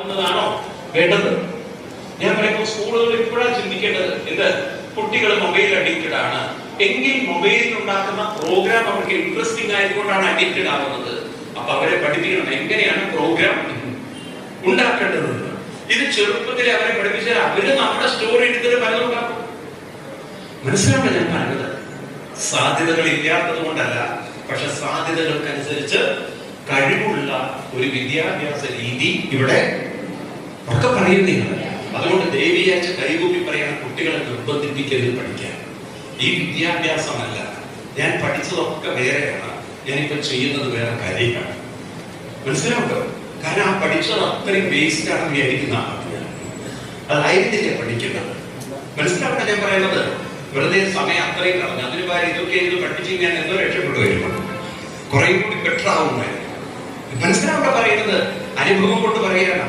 എന്നതാണോ വേണ്ടത്? ഞാൻ പറയുമ്പോൾ സ്കൂളുകൾ ഇപ്പോഴാണ് ചിന്തിക്കേണ്ടത്. എന്ത് കുട്ടികൾ മൊബൈൽ അഡിക്റ്റഡ് ആണ് എങ്കിൽ മൊബൈലിൽ ഉണ്ടാക്കുന്ന പ്രോഗ്രാം അവർക്ക് ഇൻട്രസ്റ്റിംഗ് ആയതുകൊണ്ടാണ് അഡിക്റ്റഡ് ആവുന്നത്. അപ്പൊ അവരെ പഠിപ്പിക്കണം എങ്ങനെയാണ് പ്രോഗ്രാം ഉണ്ടാക്കേണ്ടത്. ഇത് ചെറുപ്പത്തിൽ അവരെ പഠിപ്പിച്ചാൽ അവര് നമ്മുടെ സ്റ്റോറി എടുത്തിട്ട് പലതും ഉണ്ടാക്കും. മനസ്സിലാവണം ഞാൻ പറഞ്ഞത്. സാധ്യതകൾ ഇല്ലാത്തത് കൊണ്ടല്ല, പക്ഷെ സാധ്യതകൾക്കനുസരിച്ച് കഴിവുള്ള ഒരു വിദ്യാഭ്യാസ രീതി ഇവിടെ ഒക്കെ പറയുന്നില്ല. അതുകൊണ്ട് ദേവിയാഴ്ച കൈകൂപ്പി പറയാൻ കുട്ടികളെ നിർബന്ധിപ്പിക്കരുത് പഠിക്കാൻ. ഈ വിദ്യാഭ്യാസമല്ല, ഞാൻ പഠിച്ചതൊക്കെ വേറെയാണ്, ഞാനിപ്പോ ചെയ്യുന്നത് വേറെ കാര്യമാണ്. മനസ്സിലാവുണ്ടോ? കാരണം ആ പഠിച്ചത് അത്രയും വേസ്റ്റ് ആണെന്ന് വിചാരിക്കുന്ന അതായിരുന്നില്ല പഠിക്കുന്നത്. മനസ്സിലാവട്ടെ ഞാൻ പറയുന്നത്. വെറുതെ സമയം അത്രയും കളഞ്ഞു. അതിന് കാര്യം ഇതൊക്കെ ഇത് പഠിച്ച് ഞാൻ എന്തോ രക്ഷപ്പെടുമായിരുന്നു, കുറെ കൂടി ബെറ്റർ ആവുമായിരുന്നു. മനസ്സിലാവണ്ടോ പറയുന്നത്? അനുഭവം കൊണ്ട് പറയാണ്.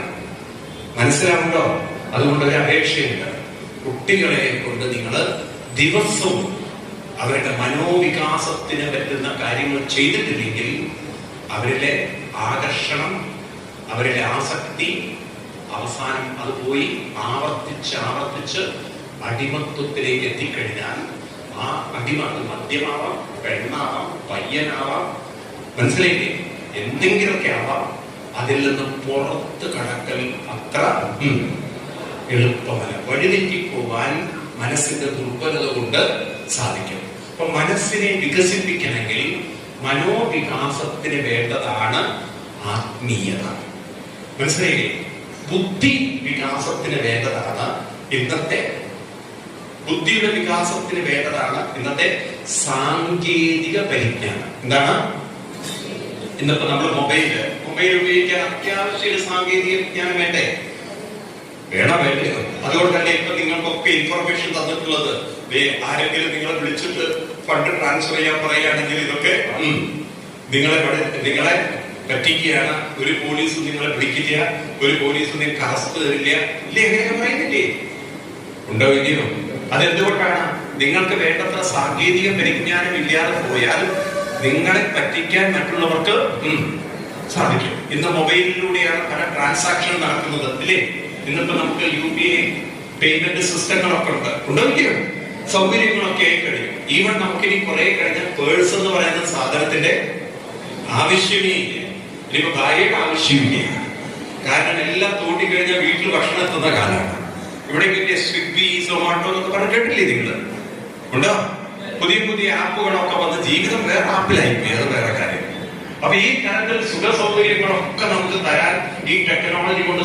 മനസ്സിലാവുണ്ടോ? അതുകൊണ്ട് ഒരു അപേക്ഷയുണ്ട്. കുട്ടികളെ കൊണ്ട് നിങ്ങൾ ദിവസവും അവരുടെ മനോവികാസത്തിന് പറ്റുന്ന കാര്യങ്ങൾ ചെയ്തിട്ടില്ലെങ്കിൽ അവരിലെ ആകർഷണം, അവരിലെ ആസക്തി അവസാനം അത് പോയി ആവർത്തിച്ച് അടിമത്വത്തിലേക്ക് എത്തിക്കഴിഞ്ഞാൽ ആ അടിമ അത് മദ്യമാവാം, പെണ്ണാവാം, പയ്യനാവാം, മനസ്സിലായില്ലേ, എന്തെങ്കിലുമൊക്കെ ആവാം. അതിൽ നിന്ന് പുറത്ത് കടക്കൽ അത്ര എളുപ്പമല്ല. വഴിതെറ്റി പോവാൻ മനസ്സിന്റെ ദുർബലത കൊണ്ട് സാധിക്കും. അപ്പൊ മനസ്സിനെ വികസിപ്പിക്കണമെങ്കിൽ മനോവികാസത്തിന് വേണ്ടതാണ് ആത്മീയത. മനസ്സിലായില്ലേ? ബുദ്ധി വികാസത്തിന് വേണ്ടതാണ് ഇന്നത്തെ ബുദ്ധിയുടെ വികാസത്തിന് വേണ്ടതാണ് ഇന്നത്തെ സാങ്കേതിക പരിജ്ഞാനം. എന്താണ്? ഇന്നിപ്പോ നമ്മൾ മൊബൈൽ ഉപയോഗിക്കാൻ അത്യാവശ്യ സാങ്കേതിക വിജ്ഞാനം വേണ്ടേ? വേണ്ടേ? അതുകൊണ്ട് തന്നെ ഇപ്പൊ നിങ്ങൾക്കൊക്കെ ഇൻഫർമേഷൻ തന്നിട്ടുള്ളത്, ആരെങ്കിലും നിങ്ങളെ വിളിച്ചിട്ട് ഫണ്ട് ട്രാൻസ്ഫർ ചെയ്യാൻ പറയുകയാണെങ്കിൽ ഇതൊക്കെ നിങ്ങളെ പറ്റിക്കുകയാണ്. ഒരു പോലീസ് നിങ്ങളെ പിടിക്കില്ല, ഒരു പോലീസ് നിങ്ങൾക്ക് അറസ്റ്റ് തരില്ല. ഇല്ലേ? എങ്ങനെയൊക്കെ പറയുന്നില്ലേ? ഉണ്ടോ ഇല്ലയോ? അതെന്തുകൊണ്ടാണ്? നിങ്ങൾക്ക് വേണ്ടത്ര സാങ്കേതിക പരിജ്ഞാനം ഇല്ലാതെ പോയാൽ നിങ്ങളെ പറ്റിക്കാൻ മറ്റുള്ളവർക്ക് സാധിക്കും. ഇന്ന് മൊബൈലിലൂടെയാണ് പല ട്രാൻസാക്ഷൻ നടക്കുന്നത്, ഇല്ലേ? ഇന്നിപ്പോ നമുക്ക് UPI പേയ്മെന്റ് സിസ്റ്റങ്ങളൊക്കെ ഉണ്ടോ ഇല്ലയോ? സൗകര്യങ്ങളൊക്കെ ആയി കഴിയും. ഈവൻ നമുക്കിനി കുറെ കഴിഞ്ഞ പേഴ്സ് എന്ന് പറയുന്ന സാധനത്തിന്റെ ആവശ്യമേ ഇല്ല. ഇനിയിപ്പോ ഭാര്യയുടെ ആവശ്യമില്ല. കാരണം എല്ലാം തോണ്ടി കഴിഞ്ഞാൽ വീട്ടിൽ ഭക്ഷണം എത്തുന്ന കാലമാണ്. ഇവിടെ കിട്ടിയ സ്വിഗ്ഗി, സൊമാറ്റോ എന്നൊക്കെ പറഞ്ഞ് കേട്ടില്ലേ നിങ്ങൾ? ഉണ്ടോ? പുതിയ ആപ്പുകളൊക്കെ വന്ന് ജീവിതം വേറെ ആപ്പിലായിപ്പോയി. അത് വേറെ കാര്യം. അപ്പൊ ഈ തരത്തിൽ സുഖ സൗകര്യങ്ങളൊക്കെ നമുക്ക് തരാൻ ഈ ടെക്നോളജി കൊണ്ട്